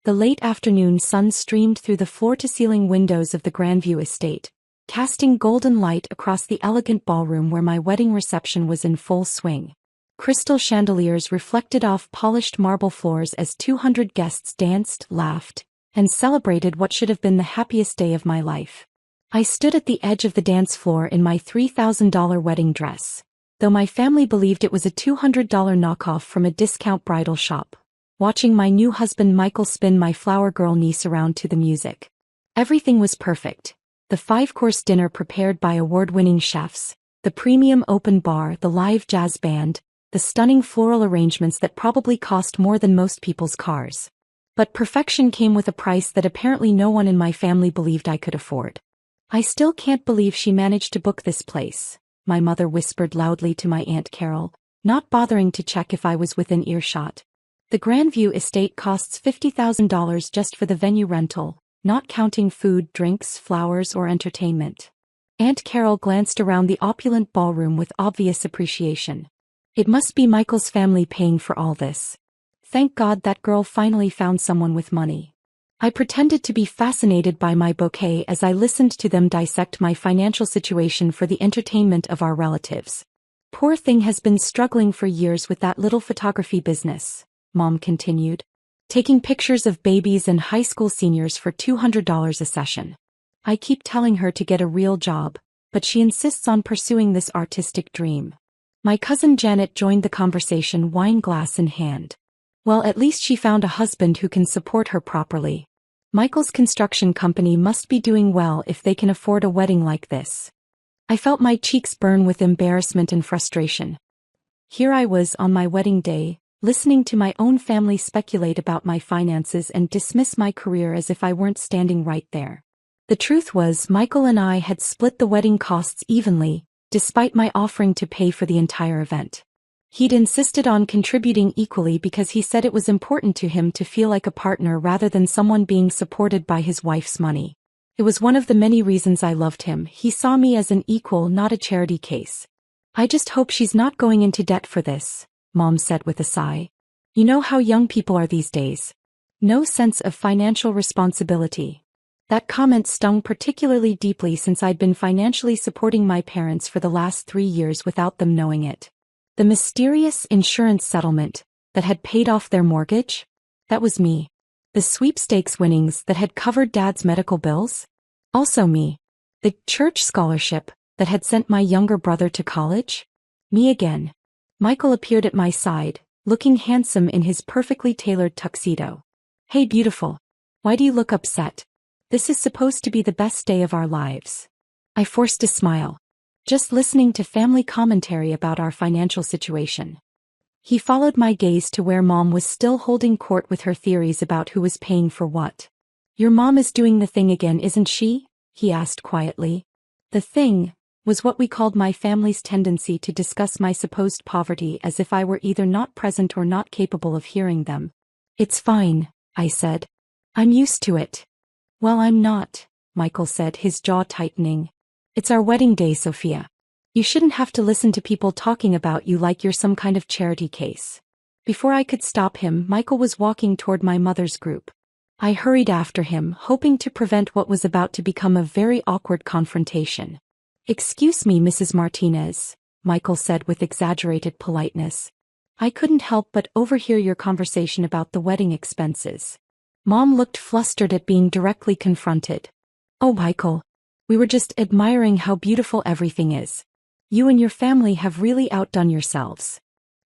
The late afternoon sun streamed through the floor-to-ceiling windows of the Grandview estate, casting golden light across the elegant ballroom where my wedding reception was in full swing. Crystal chandeliers reflected off polished marble floors as 200 guests danced, laughed, and celebrated what should have been the happiest day of my life. I stood at the edge of the dance floor in my $3,000 wedding dress, though my family believed it was a $200 knockoff from a discount bridal shop, watching my new husband Michael spin my flower girl niece around to the music. Everything was perfect. The 5-course dinner prepared by award-winning chefs, the premium open bar, the live jazz band, the stunning floral arrangements that probably cost more than most people's cars. But perfection came with a price that apparently no one in my family believed I could afford. "I still can't believe she managed to book this place," my mother whispered loudly to my Aunt Carol, not bothering to check if I was within earshot. "The Grandview estate costs $50,000 just for the venue rental, not counting food, drinks, flowers, or entertainment." Aunt Carol glanced around the opulent ballroom with obvious appreciation. "It must be Michael's family paying for all this. Thank God that girl finally found someone with money." I pretended to be fascinated by my bouquet as I listened to them dissect my financial situation for the entertainment of our relatives. "Poor thing has been struggling for years with that little photography business," Mom continued, "taking pictures of babies and high school seniors for $200 a session. I keep telling her to get a real job, but she insists on pursuing this artistic dream." My cousin Janet joined the conversation, wine glass in hand. "Well, at least she found a husband who can support her properly. Michael's construction company must be doing well if they can afford a wedding like this." I felt my cheeks burn with embarrassment and frustration. Here I was on my wedding day, listening to my own family speculate about my finances and dismiss my career as if I weren't standing right there. The truth was, Michael and I had split the wedding costs evenly, despite my offering to pay for the entire event. He'd insisted on contributing equally because he said it was important to him to feel like a partner rather than someone being supported by his wife's money. It was one of the many reasons I loved him. He saw me as an equal, not a charity case. "I just hope she's not going into debt for this," Mom said with a sigh. "You know how young people are these days. No sense of financial responsibility." That comment stung particularly deeply since I'd been financially supporting my parents for the last 3 years without them knowing it. The mysterious insurance settlement that had paid off their mortgage? That was me. The sweepstakes winnings that had covered Dad's medical bills? Also me. The church scholarship that had sent my younger brother to college? Me again. Michael appeared at my side, looking handsome in his perfectly tailored tuxedo. "Hey beautiful. Why do you look upset? This is supposed to be the best day of our lives." I forced a smile. "Just listening to family commentary about our financial situation." He followed my gaze to where Mom was still holding court with her theories about who was paying for what. "Your mom is doing the thing again, isn't she?" he asked quietly. The thing was what we called my family's tendency to discuss my supposed poverty as if I were either not present or not capable of hearing them. "It's fine," I said. "I'm used to it." "Well, I'm not," Michael said, his jaw tightening. "It's our wedding day, Sophia. You shouldn't have to listen to people talking about you like you're some kind of charity case." Before I could stop him, Michael was walking toward my mother's group. I hurried after him, hoping to prevent what was about to become a very awkward confrontation. "Excuse me, Mrs. Martinez," Michael said with exaggerated politeness. "I couldn't help but overhear your conversation about the wedding expenses." Mom looked flustered at being directly confronted. "Oh, Michael. We were just admiring how beautiful everything is. You and your family have really outdone yourselves."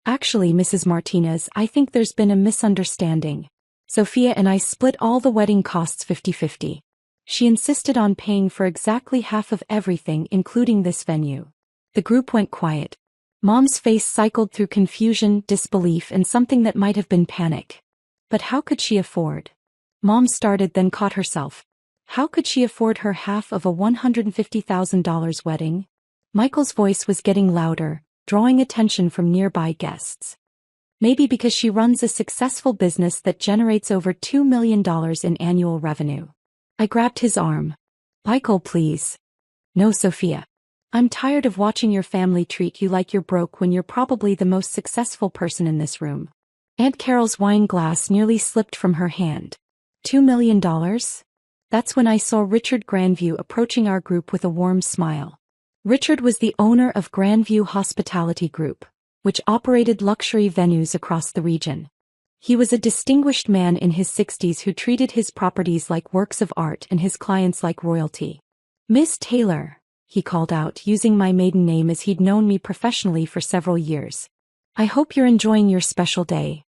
"Actually, Mrs. Martinez, I think there's been a misunderstanding. Sophia and I split all the wedding costs 50-50. She insisted on paying for exactly half of everything, including this venue." The group went quiet. Mom's face cycled through confusion, disbelief, and something that might have been panic. But how could she afford? Mom started, then caught herself. How could she afford her half of a $150,000 wedding? Michael's voice was getting louder, drawing attention from nearby guests. "Maybe because she runs a successful business that generates over $2 million in annual revenue." I grabbed his arm. "Michael, please. No, Sophia. I'm tired of watching your family treat you like you're broke when you're probably the most successful person in this room." Aunt Carol's wine glass nearly slipped from her hand. $2 million? That's when I saw Richard Grandview approaching our group with a warm smile. Richard was the owner of Grandview Hospitality Group, which operated luxury venues across the region. He was a distinguished man in his 60s who treated his properties like works of art and his clients like royalty. "Miss Taylor," he called out, using my maiden name as he'd known me professionally for several years. "I hope you're enjoying your special day."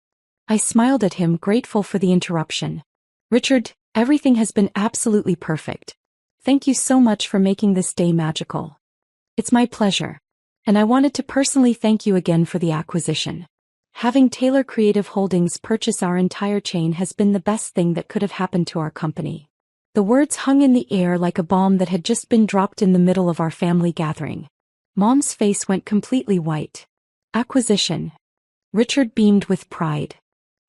I smiled at him, grateful for the interruption. "Richard, everything has been absolutely perfect. Thank you so much for making this day magical." "It's my pleasure. And I wanted to personally thank you again for the acquisition. Having Taylor Creative Holdings purchase our entire chain has been the best thing that could have happened to our company." The words hung in the air like a bomb that had just been dropped in the middle of our family gathering. Mom's face went completely white. "Acquisition." Richard beamed with pride.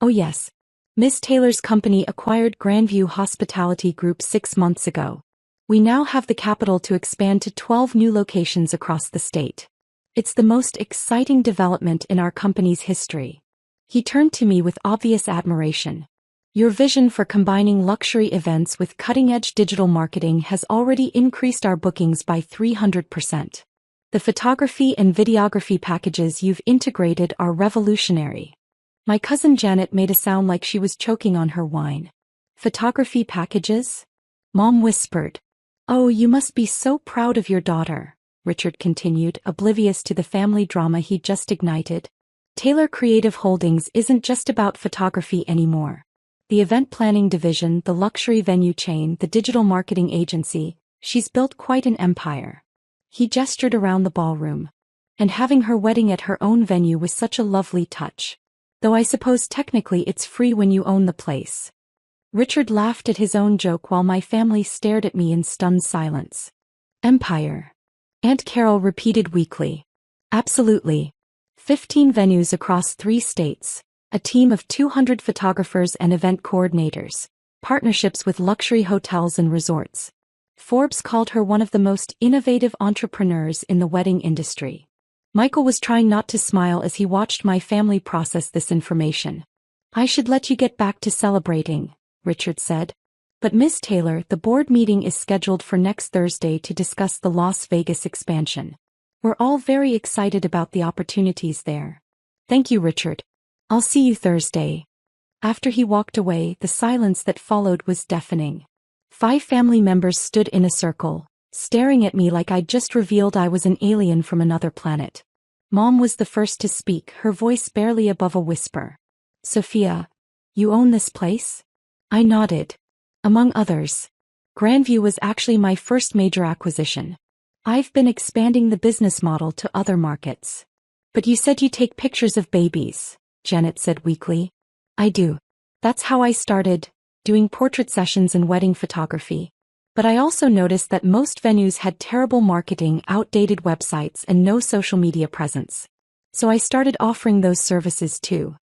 "Oh yes. Miss Taylor's company acquired Grandview Hospitality Group 6 months ago. We now have the capital to expand to 12 new locations across the state. It's the most exciting development in our company's history." He turned to me with obvious admiration. "Your vision for combining luxury events with cutting-edge digital marketing has already increased our bookings by 300%. The photography and videography packages you've integrated are revolutionary." My cousin Janet made a sound like she was choking on her wine. "Photography packages?" Mom whispered. "Oh, you must be so proud of your daughter," Richard continued, oblivious to the family drama he'd just ignited. "Taylor Creative Holdings isn't just about photography anymore. The event planning division, the luxury venue chain, the digital marketing agency, she's built quite an empire." He gestured around the ballroom. "And having her wedding at her own venue was such a lovely touch. Though I suppose technically it's free when you own the place." Richard laughed at his own joke while my family stared at me in stunned silence. "Empire," Aunt Carol repeated weakly. "Absolutely. 15 venues across 3 states. A team of 200 photographers and event coordinators, partnerships with luxury hotels and resorts. Forbes called her one of the most innovative entrepreneurs in the wedding industry." Michael was trying not to smile as he watched my family process this information. "I should let you get back to celebrating," Richard said. "But Miss Taylor, the board meeting is scheduled for next Thursday to discuss the Las Vegas expansion. We're all very excited about the opportunities there." "Thank you, Richard. I'll see you Thursday." After he walked away, the silence that followed was deafening. 5 family members stood in a circle, staring at me like I'd just revealed I was an alien from another planet. Mom was the first to speak, her voice barely above a whisper. "Sophia, you own this place?" I nodded. "Among others. Grandview was actually my first major acquisition. I've been expanding the business model to other markets." "But you said you take pictures of babies," Janet said weakly. "I do. That's how I started, doing portrait sessions and wedding photography. But I also noticed that most venues had terrible marketing, outdated websites, and no social media presence. So I started offering those services too."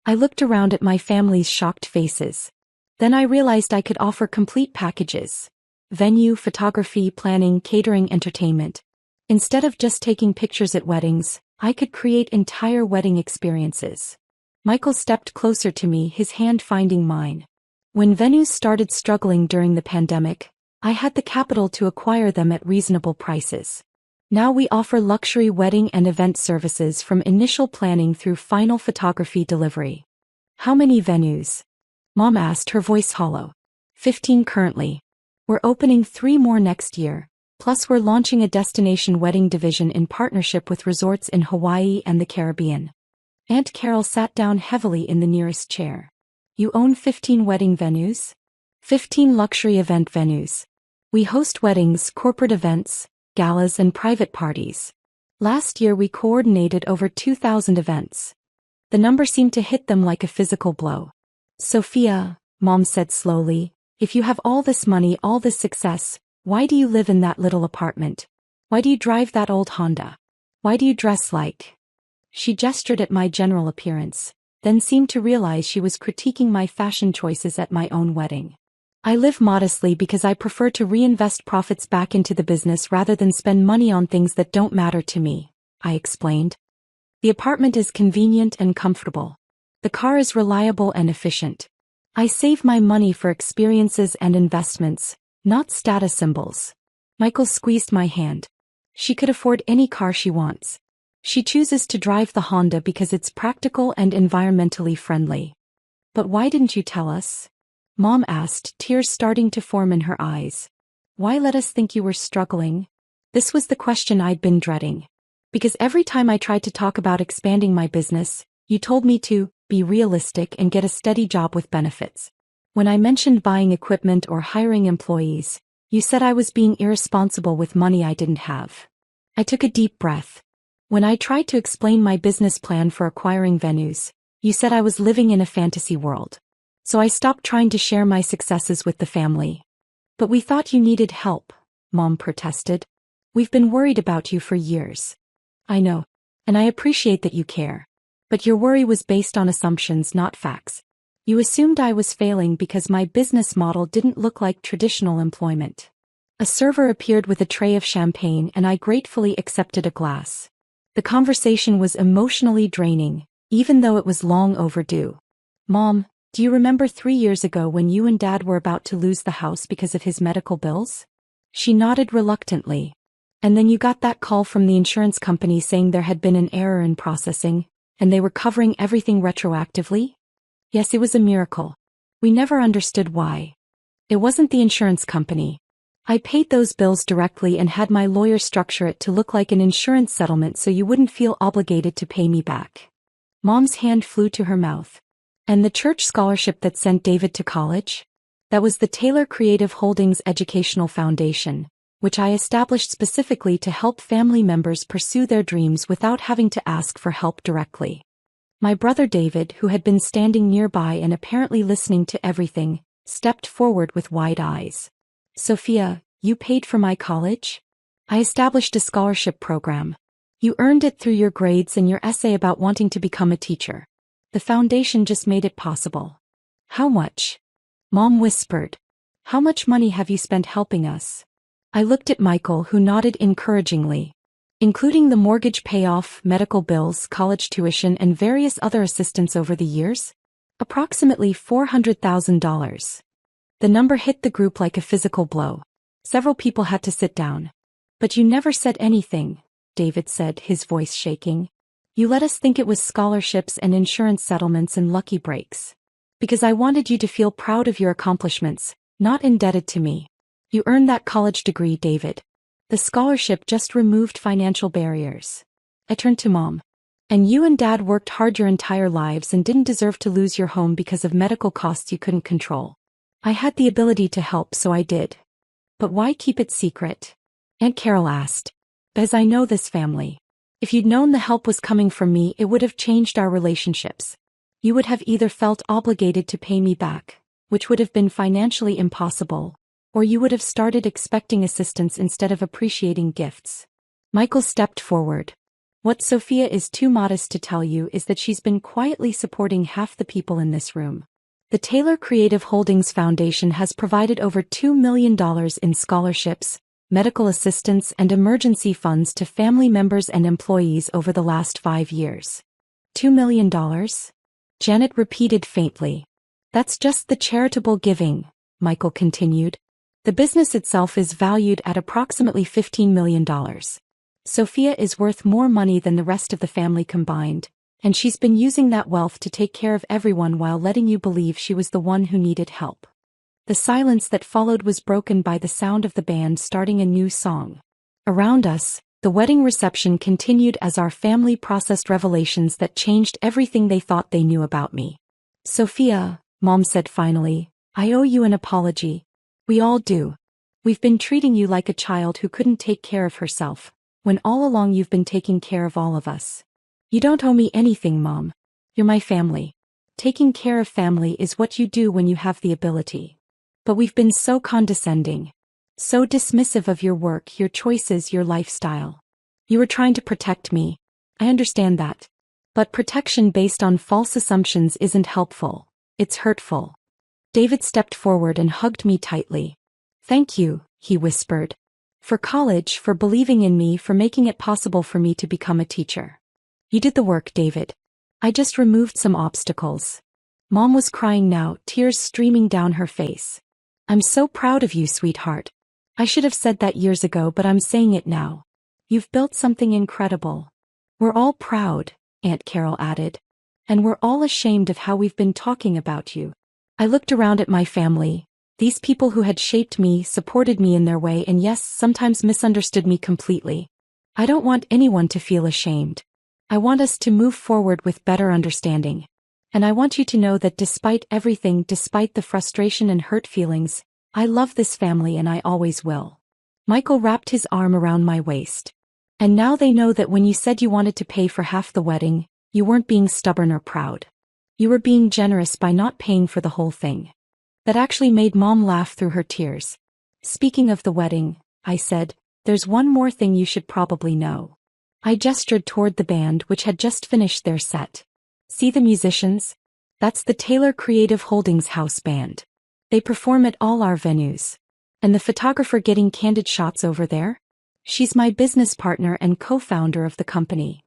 I looked around at my family's shocked faces. Then I realized I could offer complete packages: venue, photography, planning, catering, entertainment. Instead of just taking pictures at weddings, I could create entire wedding experiences. Michael stepped closer to me, his hand finding mine. "When venues started struggling during the pandemic, I had the capital to acquire them at reasonable prices. Now we offer luxury wedding and event services from initial planning through final photography delivery." "How many venues?" Mom asked, her voice hollow. 15 currently. We're opening 3 more next year, plus we're launching a destination wedding division in partnership with resorts in Hawaii and the Caribbean." Aunt Carol sat down heavily in the nearest chair. "You own 15 wedding venues?" 15 luxury event venues. We host weddings, corporate events, galas, and private parties. Last year we coordinated over 2,000 events. The number seemed to hit them like a physical blow. "Sophia," Mom said slowly, "if you have all this money, all this success, why do you live in that little apartment? Why do you drive that old Honda? Why do you dress like—" She gestured at my general appearance, then seemed to realize she was critiquing my fashion choices at my own wedding. "I live modestly because I prefer to reinvest profits back into the business rather than spend money on things that don't matter to me," I explained. "The apartment is convenient and comfortable. The car is reliable and efficient. I save my money for experiences and investments, not status symbols. Michael squeezed my hand. She could afford any car she wants. She chooses to drive the Honda because it's practical and environmentally friendly. But why didn't you tell us? Mom asked, tears starting to form in her eyes. Why let us think you were struggling? This was the question I'd been dreading. Because every time I tried to talk about expanding my business, you told me to be realistic and get a steady job with benefits. When I mentioned buying equipment or hiring employees, you said I was being irresponsible with money I didn't have. I took a deep breath. When I tried to explain my business plan for acquiring venues, you said I was living in a fantasy world. So I stopped trying to share my successes with the family. But we thought you needed help, Mom protested. We've been worried about you for years. I know. And I appreciate that you care. But your worry was based on assumptions, not facts. You assumed I was failing because my business model didn't look like traditional employment. A server appeared with a tray of champagne and I gratefully accepted a glass. The conversation was emotionally draining, even though it was long overdue. Mom, do you remember 3 years ago when you and Dad were about to lose the house because of his medical bills? She nodded reluctantly. And then you got that call from the insurance company saying there had been an error in processing, and they were covering everything retroactively? Yes, it was a miracle. We never understood why. It wasn't the insurance company. I paid those bills directly and had my lawyer structure it to look like an insurance settlement so you wouldn't feel obligated to pay me back. Mom's hand flew to her mouth. And the church scholarship that sent David to college? That was the Taylor Creative Holdings Educational Foundation, which I established specifically to help family members pursue their dreams without having to ask for help directly. My brother David, who had been standing nearby and apparently listening to everything, stepped forward with wide eyes. Sophia, you paid for my college? I established a scholarship program. You earned it through your grades and your essay about wanting to become a teacher. The foundation just made it possible. How much? Mom whispered. How much money have you spent helping us? I looked at Michael, who nodded encouragingly. Including the mortgage payoff, medical bills, college tuition, and various other assistance over the years? Approximately $400,000. The number hit the group like a physical blow. Several people had to sit down. But you never said anything, David said, his voice shaking. You let us think it was scholarships and insurance settlements and lucky breaks. Because I wanted you to feel proud of your accomplishments, not indebted to me. You earned that college degree, David. The scholarship just removed financial barriers. I turned to Mom. And you and Dad worked hard your entire lives and didn't deserve to lose your home because of medical costs you couldn't control. I had the ability to help, so I did. But why keep it secret? Aunt Carol asked. Because I know this family. If you'd known the help was coming from me, it would have changed our relationships. You would have either felt obligated to pay me back, which would have been financially impossible, or you would have started expecting assistance instead of appreciating gifts. Michael stepped forward. What Sophia is too modest to tell you is that she's been quietly supporting half the people in this room. The Taylor Creative Holdings Foundation has provided over $2 million in scholarships, medical assistance, and emergency funds to family members and employees over the last 5 years. $2 million? Janet repeated faintly. That's just the charitable giving, Michael continued. The business itself is valued at approximately $15 million. Sophia is worth more money than the rest of the family combined, and she's been using that wealth to take care of everyone while letting you believe she was the one who needed help. The silence that followed was broken by the sound of the band starting a new song. Around us, the wedding reception continued as our family processed revelations that changed everything they thought they knew about me. Sophia, Mom said finally, I owe you an apology. We all do. We've been treating you like a child who couldn't take care of herself, when all along you've been taking care of all of us. You don't owe me anything, Mom. You're my family. Taking care of family is what you do when you have the ability. But we've been so condescending. So dismissive of your work, your choices, your lifestyle. You were trying to protect me. I understand that. But protection based on false assumptions isn't helpful. It's hurtful. David stepped forward and hugged me tightly. Thank you, he whispered. For college, for believing in me, for making it possible for me to become a teacher. You did the work, David. I just removed some obstacles. Mom was crying now, tears streaming down her face. I'm so proud of you, sweetheart. I should have said that years ago, but I'm saying it now. You've built something incredible. We're all proud, Aunt Carol added. And we're all ashamed of how we've been talking about you. I looked around at my family, these people who had shaped me, supported me in their way, and yes, sometimes misunderstood me completely. I don't want anyone to feel ashamed. I want us to move forward with better understanding. And I want you to know that despite everything, despite the frustration and hurt feelings, I love this family and I always will. Michael wrapped his arm around my waist. And now they know that when you said you wanted to pay for half the wedding, you weren't being stubborn or proud. You were being generous by not paying for the whole thing. That actually made Mom laugh through her tears. Speaking of the wedding, I said, there's one more thing you should probably know. I gestured toward the band which had just finished their set. See the musicians? That's the Taylor Creative Holdings house band. They perform at all our venues. And the photographer getting candid shots over there? She's my business partner and co-founder of the company.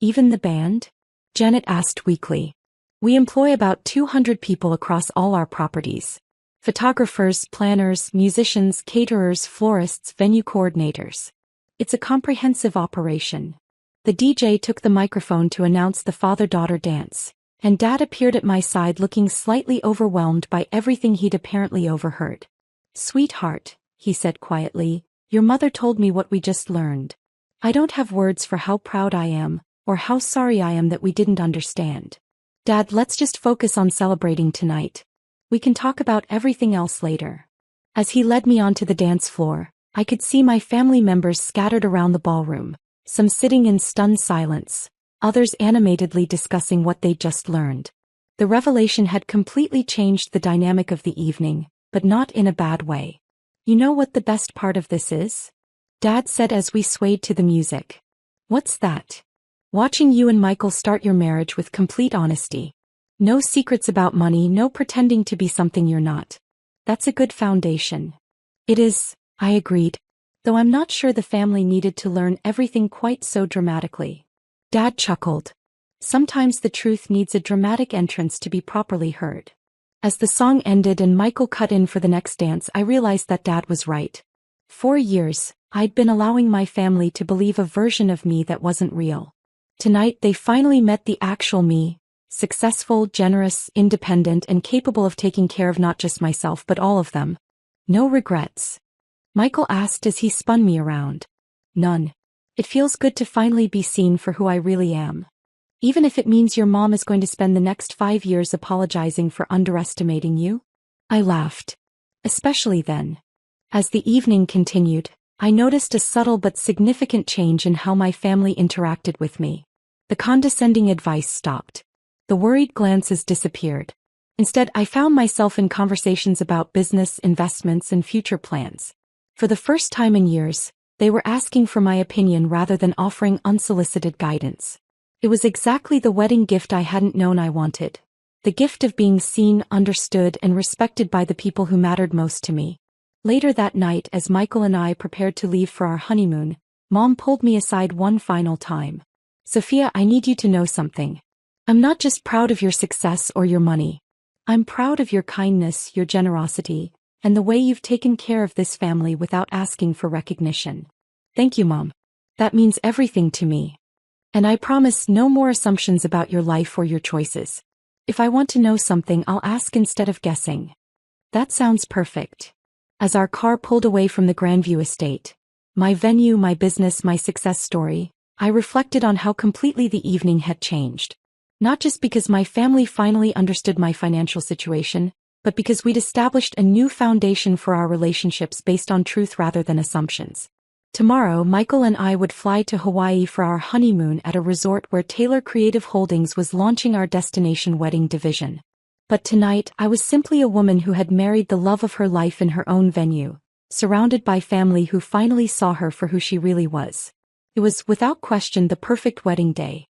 Even the band? Janet asked weakly. We employ about 200 people across all our properties. Photographers, planners, musicians, caterers, florists, venue coordinators. It's a comprehensive operation. The DJ took the microphone to announce the father-daughter dance, and Dad appeared at my side looking slightly overwhelmed by everything he'd apparently overheard. Sweetheart, he said quietly, your mother told me what we just learned. I don't have words for how proud I am, or how sorry I am that we didn't understand. Dad, let's just focus on celebrating tonight. We can talk about everything else later. As he led me onto the dance floor, I could see my family members scattered around the ballroom, some sitting in stunned silence, others animatedly discussing what they'd just learned. The revelation had completely changed the dynamic of the evening, but not in a bad way. You know what the best part of this is? Dad said as we swayed to the music. What's that? Watching you and Michael start your marriage with complete honesty. No secrets about money, no pretending to be something you're not. That's a good foundation. It is, I agreed, though I'm not sure the family needed to learn everything quite so dramatically. Dad chuckled. Sometimes the truth needs a dramatic entrance to be properly heard. As the song ended and Michael cut in for the next dance, I realized that Dad was right. 4 years, I'd been allowing my family to believe a version of me that wasn't real. Tonight they finally met the actual me. Successful, generous, independent, and capable of taking care of not just myself but all of them. No regrets? Michael asked as he spun me around. None. It feels good to finally be seen for who I really am. Even if it means your mom is going to spend the next 5 years apologizing for underestimating you? I laughed. Especially then. As the evening continued, I noticed a subtle but significant change in how my family interacted with me. The condescending advice stopped. The worried glances disappeared. Instead, I found myself in conversations about business, investments, and future plans. For the first time in years, they were asking for my opinion rather than offering unsolicited guidance. It was exactly the wedding gift I hadn't known I wanted. The gift of being seen, understood, and respected by the people who mattered most to me. Later that night, as Michael and I prepared to leave for our honeymoon, Mom pulled me aside one final time. Sophia, I need you to know something. I'm not just proud of your success or your money. I'm proud of your kindness, your generosity, and the way you've taken care of this family without asking for recognition. Thank you, Mom. That means everything to me. And I promise no more assumptions about your life or your choices. If I want to know something, I'll ask instead of guessing. That sounds perfect. As our car pulled away from the Grandview estate, my venue, my business, my success story, I reflected on how completely the evening had changed. Not just because my family finally understood my financial situation, but because we'd established a new foundation for our relationships based on truth rather than assumptions. Tomorrow, Michael and I would fly to Hawaii for our honeymoon at a resort where Taylor Creative Holdings was launching our destination wedding division. But tonight, I was simply a woman who had married the love of her life in her own venue, surrounded by family who finally saw her for who she really was. It was, without question, the perfect wedding day.